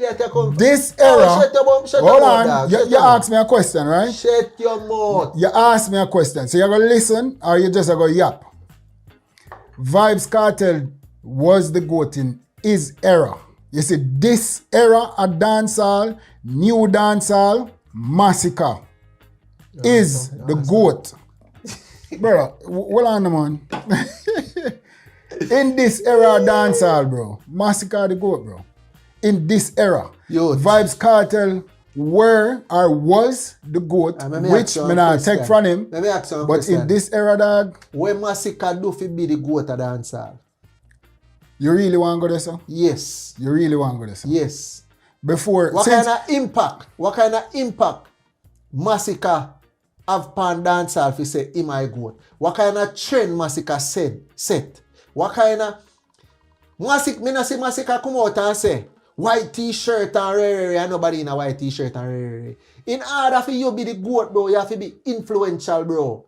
idiot you come This era... shut your mouth, hold on. You ask me a question, right? Shut your mouth. You ask me a question. So you're going to listen or you just going to yap? Vybz Cartel was the GOAT in his era. You see, this era of dancehall, new dancehall, Massacre is the GOAT. Bro, hold on, man. In this era of dancehall, bro, Massacre the GOAT, bro. In this era, Vybz Cartel were or was the GOAT, which me not take from him. Let me ask you a but question. In this era, dog, when Massacre do fi be the GOAT of dancehall? You really want to go there, sir? Yes. You really want to go there, sir? Yes. Before... What kind of impact Massacre have upon dancehall fi say him I GOAT? What kind of trend Massacre set? What kind of... me not see Massacre come out and say white t-shirt and rare and nobody in a white t-shirt and rare. In order for you be the GOAT, bro, you have to be influential, bro.